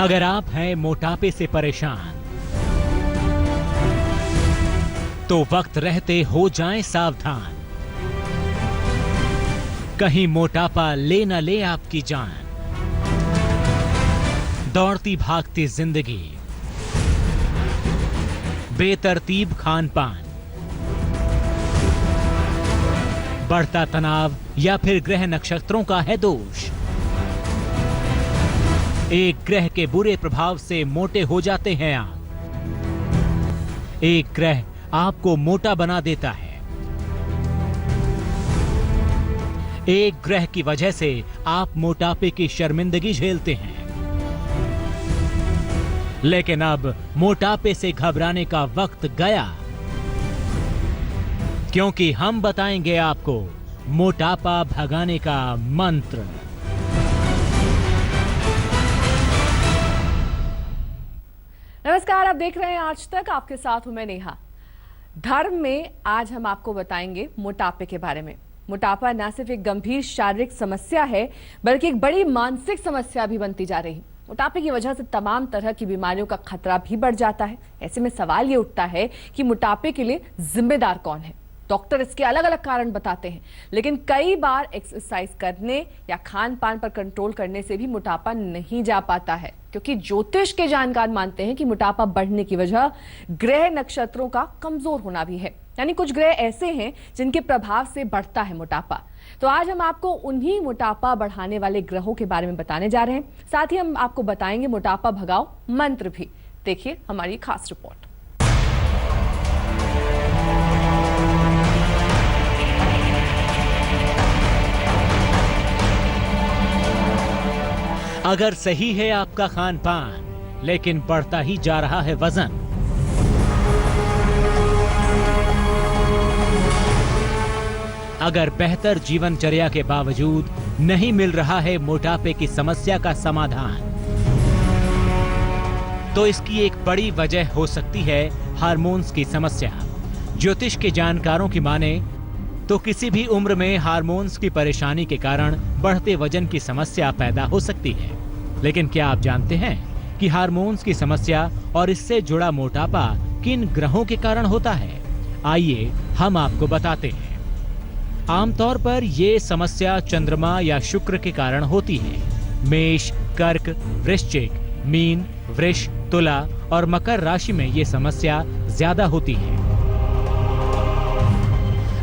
अगर आप हैं मोटापे से परेशान तो वक्त रहते हो जाएं सावधान। कहीं मोटापा ले न ले आपकी जान। दौड़ती भागती जिंदगी, बेतरतीब खान पान, बढ़ता तनाव या फिर ग्रह नक्षत्रों का है दोष। एक ग्रह के बुरे प्रभाव से मोटे हो जाते हैं आप। एक ग्रह आपको मोटा बना देता है। एक ग्रह की वजह से आप मोटापे की शर्मिंदगी झेलते हैं। लेकिन अब मोटापे से घबराने का वक्त गया, क्योंकि हम बताएंगे आपको मोटापा भगाने का मंत्र। नमस्कार, आप देख रहे हैं आज तक। आपके साथ हूं मैं नेहा। धर्म में आज हम आपको बताएंगे मोटापे के बारे में। मोटापा न सिर्फ एक गंभीर शारीरिक समस्या है, बल्कि एक बड़ी मानसिक समस्या भी बनती जा रही है। मोटापे की वजह से तमाम तरह की बीमारियों का खतरा भी बढ़ जाता है। ऐसे में सवाल ये उठता है कि मोटापे के लिए जिम्मेदार कौन है। डॉक्टर इसके अलग अलग कारण बताते हैं, लेकिन कई बार एक्सरसाइज करने या खान पान पर कंट्रोल करने से भी मोटापा नहीं जा पाता है, क्योंकि ज्योतिष के जानकार मानते हैं कि मोटापा बढ़ने की वजह ग्रह नक्षत्रों का कमजोर होना भी है। यानी कुछ ग्रह ऐसे हैं जिनके प्रभाव से बढ़ता है मोटापा। तो आज हम आपको उन्हीं मोटापा बढ़ाने वाले ग्रहों के बारे में बताने जा रहे हैं। साथ ही हम आपको बताएंगे मोटापा भगाओ मंत्र भी। देखिए हमारी खास रिपोर्ट। अगर सही है आपका खान पान, लेकिन बढ़ता ही जा रहा है वजन, अगर बेहतर जीवनचर्या के बावजूद नहीं मिल रहा है मोटापे की समस्या का समाधान, तो इसकी एक बड़ी वजह हो सकती है हार्मोन्स की समस्या। ज्योतिष के जानकारों की माने तो किसी भी उम्र में हार्मोन्स की परेशानी के कारण बढ़ते वजन की समस्या पैदा हो सकती है। लेकिन क्या आप जानते हैं कि हार्मोन्स की समस्या और इससे जुड़ा मोटापा किन ग्रहों के कारण होता है? आइए हम आपको बताते हैं। आमतौर पर ये समस्या चंद्रमा या शुक्र के कारण होती है। मेष, कर्क, वृश्चिक, मीन, वृष, तुला और मकर राशि में ये समस्या ज्यादा होती है।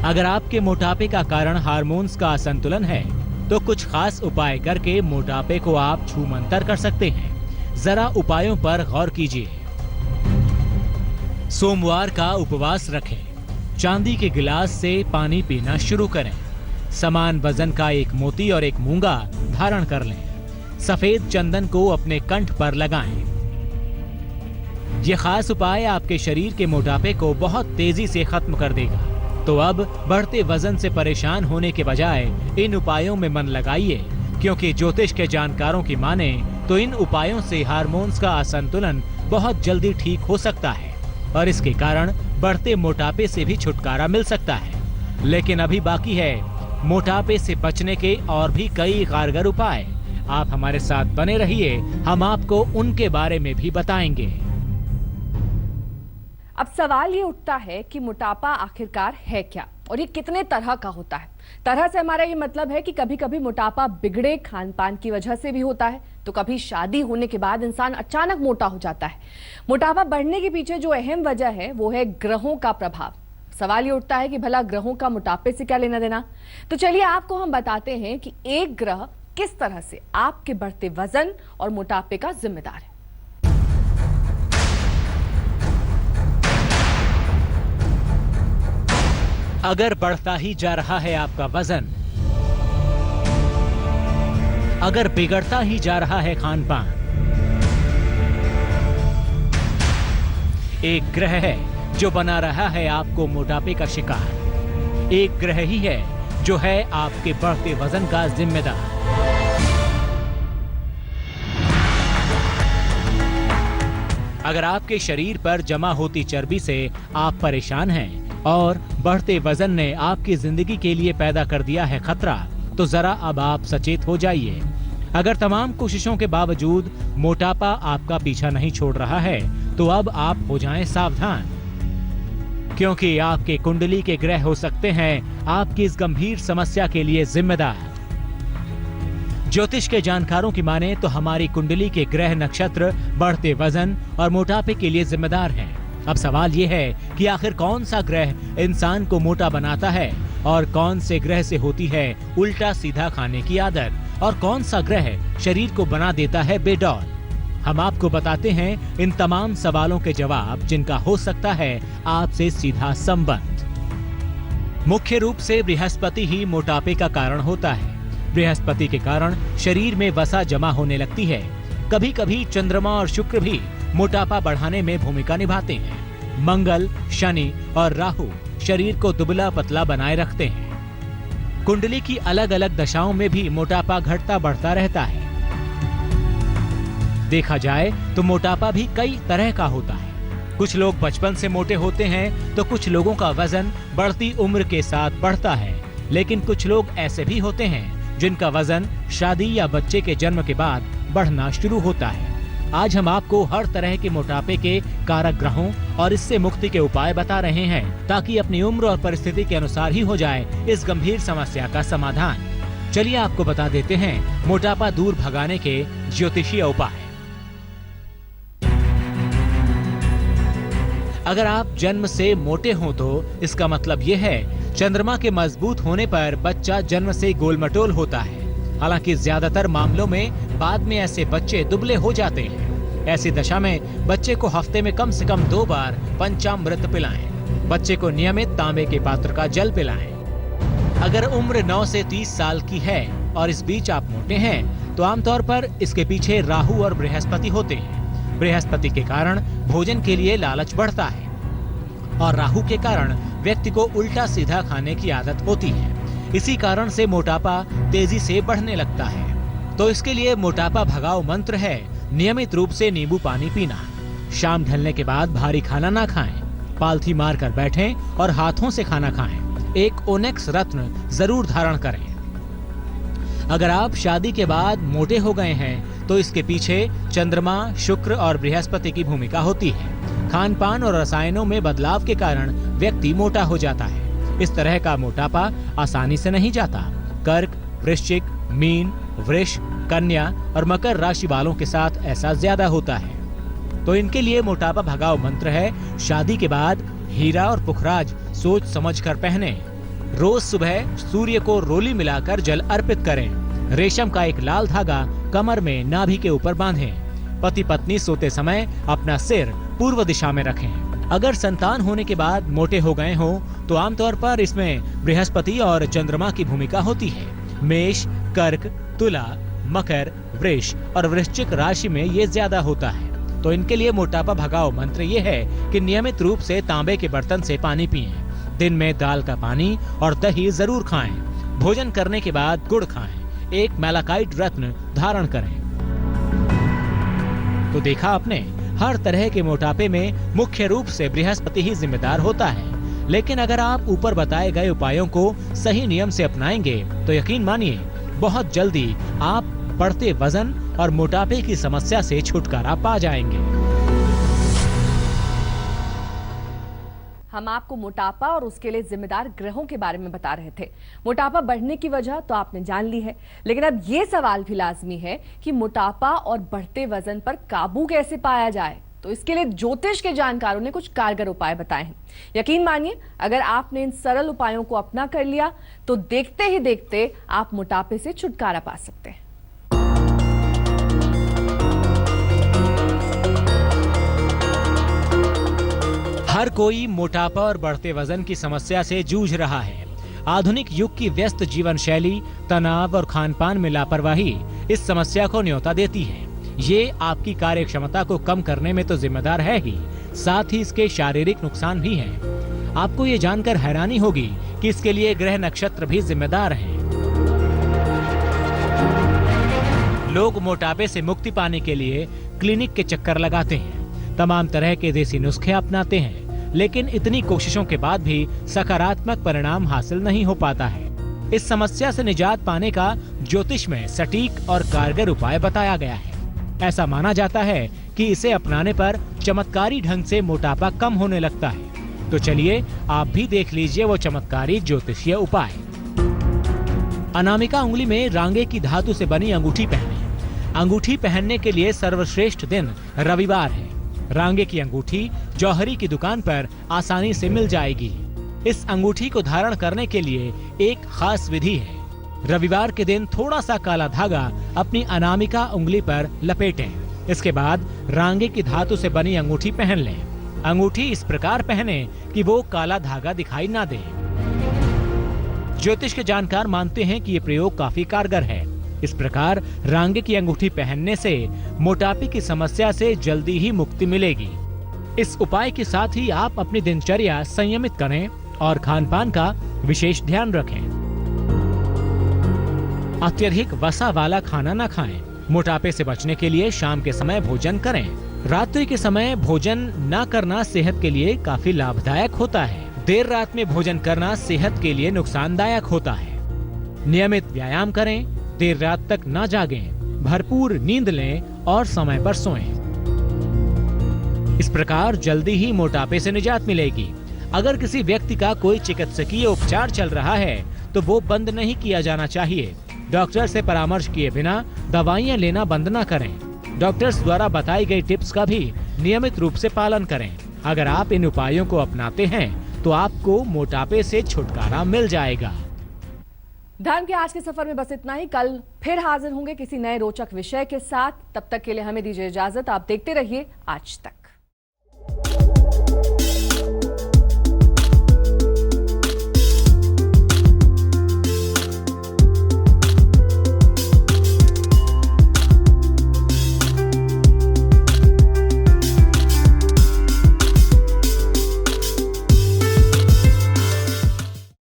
अगर आपके मोटापे का कारण हार्मोन्स का असंतुलन है, तो कुछ खास उपाय करके मोटापे को आप छूमंतर कर सकते हैं। जरा उपायों पर गौर कीजिए। सोमवार का उपवास रखें। चांदी के गिलास से पानी पीना शुरू करें। समान वजन का एक मोती और एक मूंगा धारण कर लें। सफेद चंदन को अपने कंठ पर लगाएं। यह खास उपाय आपके शरीर के मोटापे को बहुत तेजी से खत्म कर देगा। तो अब बढ़ते वजन से परेशान होने के बजाय इन उपायों में मन लगाइए, क्योंकि ज्योतिष के जानकारों की माने तो इन उपायों से हार्मोन्स का असंतुलन बहुत जल्दी ठीक हो सकता है और इसके कारण बढ़ते मोटापे से भी छुटकारा मिल सकता है। लेकिन अभी बाकी है मोटापे से बचने के और भी कई कारगर उपाय। आप हमारे साथ बने रहिए, हम आपको उनके बारे में भी बताएंगे। अब सवाल ये उठता है कि मोटापा आखिरकार है क्या और ये कितने तरह का होता है। तरह से हमारा ये मतलब है कि कभी कभी मोटापा बिगड़े खान पान की वजह से भी होता है, तो कभी शादी होने के बाद इंसान अचानक मोटा हो जाता है। मोटापा बढ़ने के पीछे जो अहम वजह है वो है ग्रहों का प्रभाव। सवाल ये उठता है कि भला ग्रहों का मोटापे से क्या लेना देना। तो चलिए आपको हम बताते हैं कि एक ग्रह किस तरह से आपके बढ़ते वजन और मोटापे का जिम्मेदार है। अगर बढ़ता ही जा रहा है आपका वजन, अगर बिगड़ता ही जा रहा है खान पान, एक ग्रह है जो बना रहा है आपको मोटापे का शिकार। एक ग्रह ही है जो है आपके बढ़ते वजन का जिम्मेदार। अगर आपके शरीर पर जमा होती चर्बी से आप परेशान हैं और बढ़ते वजन ने आपकी जिंदगी के लिए पैदा कर दिया है खतरा, तो जरा अब आप सचेत हो जाइए। अगर तमाम कोशिशों के बावजूद मोटापा आपका पीछा नहीं छोड़ रहा है तो अब आप हो जाएं सावधान, क्योंकि आपके कुंडली के ग्रह हो सकते हैं आपकी इस गंभीर समस्या के लिए जिम्मेदार। ज्योतिष के जानकारों की माने तो हमारी कुंडली के ग्रह नक्षत्र बढ़ते वजन और मोटापे के लिए जिम्मेदार हैं। अब सवाल ये है कि आखिर कौन सा ग्रह इंसान को मोटा बनाता है और कौन से ग्रह से होती है उल्टा सीधा खाने की आदत और कौन सा ग्रह शरीर को बना देता है बेडौल। हम आपको बताते हैं इन तमाम सवालों के जवाब जिनका हो सकता है आपसे सीधा संबंध। मुख्य रूप से बृहस्पति ही मोटापे का कारण होता है। बृहस्पति के कारण शरीर में वसा जमा होने लगती है। कभी कभी चंद्रमा और शुक्र भी मोटापा बढ़ाने में भूमिका निभाते हैं। मंगल, शनि और राहु शरीर को दुबला पतला बनाए रखते हैं। कुंडली की अलग अलग दशाओं में भी मोटापा घटता बढ़ता रहता है। देखा जाए तो मोटापा भी कई तरह का होता है। कुछ लोग बचपन से मोटे होते हैं तो कुछ लोगों का वजन बढ़ती उम्र के साथ बढ़ता है, लेकिन कुछ लोग ऐसे भी होते हैं जिनका वजन शादी या बच्चे के जन्म के बाद बढ़ना शुरू होता है। आज हम आपको हर तरह के मोटापे के कारक ग्रहों और इससे मुक्ति के उपाय बता रहे हैं ताकि अपनी उम्र और परिस्थिति के अनुसार ही हो जाए इस गंभीर समस्या का समाधान। चलिए आपको बता देते हैं मोटापा दूर भगाने के ज्योतिषीय उपाय। अगर आप जन्म से मोटे हों तो इसका मतलब ये है चंद्रमा के मजबूत होने पर बच्चा जन्म से गोलमटोल होता है। हालांकि ज्यादातर मामलों में बाद में ऐसे बच्चे दुबले हो जाते हैं। ऐसी दशा में बच्चे को हफ्ते में कम से कम 2 बार पंचामृत पिलाएं। बच्चे को नियमित तांबे के पात्र का जल पिलाएं। अगर उम्र 9 से 30 साल की है और इस बीच आप मोटे हैं तो आमतौर पर इसके पीछे राहु और बृहस्पति होते हैं। बृहस्पति के कारण भोजन के लिए लालच बढ़ता है और राहु के कारण व्यक्ति को उल्टा सीधा खाने की आदत होती है। इसी कारण से मोटापा तेजी से बढ़ने लगता है। तो इसके लिए मोटापा भगाओ मंत्र है नियमित रूप से नींबू पानी पीना। शाम ढलने के बाद भारी खाना ना खाएं, पालथी मार कर बैठें और हाथों से खाना खाएं। एक ओनेक्स रत्न जरूर धारण करें। अगर आप शादी के बाद मोटे हो गए हैं तो इसके पीछे चंद्रमा, शुक्र और बृहस्पति की भूमिका होती है। खान पान और रसायनों में बदलाव के कारण व्यक्ति मोटा हो जाता है। इस तरह का मोटापा आसानी से नहीं जाता। कर्क, वृश्चिक, मीन, वृष, कन्या और मकर राशि वालों के साथ ऐसा ज्यादा होता है। तो इनके लिए मोटापा भगाओ मंत्र है शादी के बाद हीरा और पुखराज सोच समझ कर पहने। रोज सुबह सूर्य को रोली मिलाकर जल अर्पित करें। रेशम का एक लाल धागा कमर में नाभि के ऊपर बांधें। पति पत्नी सोते समय अपना सिर पूर्व दिशा में रखें। अगर संतान होने के बाद मोटे हो गए हो तो आमतौर पर इसमें बृहस्पति और चंद्रमा की भूमिका होती है। मेष, कर्क, तुला, मकर, वृष और वृश्चिक राशि में ये ज्यादा होता है। तो इनके लिए मोटापा भगाओ मंत्र ये है कि नियमित रूप से तांबे के बर्तन से पानी पिएं। दिन में दाल का पानी और दही जरूर खाएं। भोजन करने के बाद गुड़ खाएं। एक मैलाकाइट रत्न धारण करें। तो देखा आपने, हर तरह के मोटापे में मुख्य रूप से बृहस्पति ही जिम्मेदार होता है। लेकिन अगर आप ऊपर बताए गए उपायों को सही नियम से अपनाएंगे तो यकीन मानिए बहुत जल्दी आप बढ़ते वजन और मोटापे की समस्या से छुटकारा पा जाएंगे। हम आपको मोटापा और उसके लिए जिम्मेदार ग्रहों के बारे में बता रहे थे। मोटापा बढ़ने की वजह तो आपने जान ली है, लेकिन अब ये सवाल भी लाजमी है कि मोटापा और बढ़ते वजन पर काबू कैसे पाया जाए। तो इसके लिए ज्योतिष के जानकारों ने कुछ कारगर उपाय बताए हैं। यकीन मानिए अगर आपने इन सरल उपायों को अपना कर लिया तो देखते ही देखते आप मोटापे से छुटकारा पा सकते हैं। हर कोई मोटापा और बढ़ते वजन की समस्या से जूझ रहा है। आधुनिक युग की व्यस्त जीवन शैली, तनाव और खान-पान में लापरवाही इस समस्या को न्योता देती है। ये आपकी कार्य क्षमता को कम करने में तो जिम्मेदार है ही, साथ ही इसके शारीरिक नुकसान भी हैं। आपको ये जानकर हैरानी होगी कि इसके लिए ग्रह नक्षत्र भी जिम्मेदार हैं। लोग मोटापे से मुक्ति पाने के लिए क्लिनिक के चक्कर लगाते हैं, तमाम तरह के देसी नुस्खे अपनाते हैं, लेकिन इतनी कोशिशों के बाद भी सकारात्मक परिणाम हासिल नहीं हो पाता है। इस समस्या से निजात पाने का ज्योतिष में सटीक और कारगर उपाय बताया गया है। ऐसा माना जाता है कि इसे अपनाने पर चमत्कारी ढंग से मोटापा कम होने लगता है। तो चलिए आप भी देख लीजिए वो चमत्कारी ज्योतिषीय उपाय। अनामिका उंगली में रांगे की धातु से बनी अंगूठी पहने। अंगूठी पहनने के लिए सर्वश्रेष्ठ दिन रविवार है। रांगे की अंगूठी जौहरी की दुकान पर आसानी से मिल जाएगी। इस अंगूठी को धारण करने के लिए एक खास विधि है। रविवार के दिन थोड़ा सा काला धागा अपनी अनामिका उंगली पर लपेटें। इसके बाद रांगे की धातु से बनी अंगूठी पहन लें। अंगूठी इस प्रकार पहने कि वो काला धागा दिखाई ना दे। ज्योतिष के जानकार मानते हैं कि ये प्रयोग काफी कारगर है। इस प्रकार रांगे की अंगूठी पहनने से मोटापे की समस्या से जल्दी ही मुक्ति मिलेगी। इस उपाय के साथ ही आप अपनी दिनचर्या संयमित करें और खान-पान का विशेष ध्यान रखें। अत्यधिक वसा वाला खाना न खाएं। मोटापे से बचने के लिए शाम के समय भोजन करें। रात्रि के समय भोजन न करना सेहत के लिए काफी लाभदायक होता है। देर रात में भोजन करना सेहत के लिए नुकसानदायक होता है। नियमित व्यायाम करें, देर रात तक न जागें, भरपूर नींद लें और समय पर सोएं। इस प्रकार जल्दी ही मोटापे से निजात मिलेगी। अगर किसी व्यक्ति का कोई चिकित्सकीय उपचार चल रहा है तो वो बंद नहीं किया जाना चाहिए। डॉक्टर से परामर्श किए बिना दवाइयां लेना बंद न करें। डॉक्टर्स द्वारा बताई गई टिप्स का भी नियमित रूप से पालन करें। अगर आप इन उपायों को अपनाते हैं तो आपको मोटापे से छुटकारा मिल जाएगा। धर्म के आज के सफर में बस इतना ही। कल फिर हाजिर होंगे किसी नए रोचक विषय के साथ। तब तक के लिए हमें दीजिए इजाजत। आप देखते रहिए आज तक।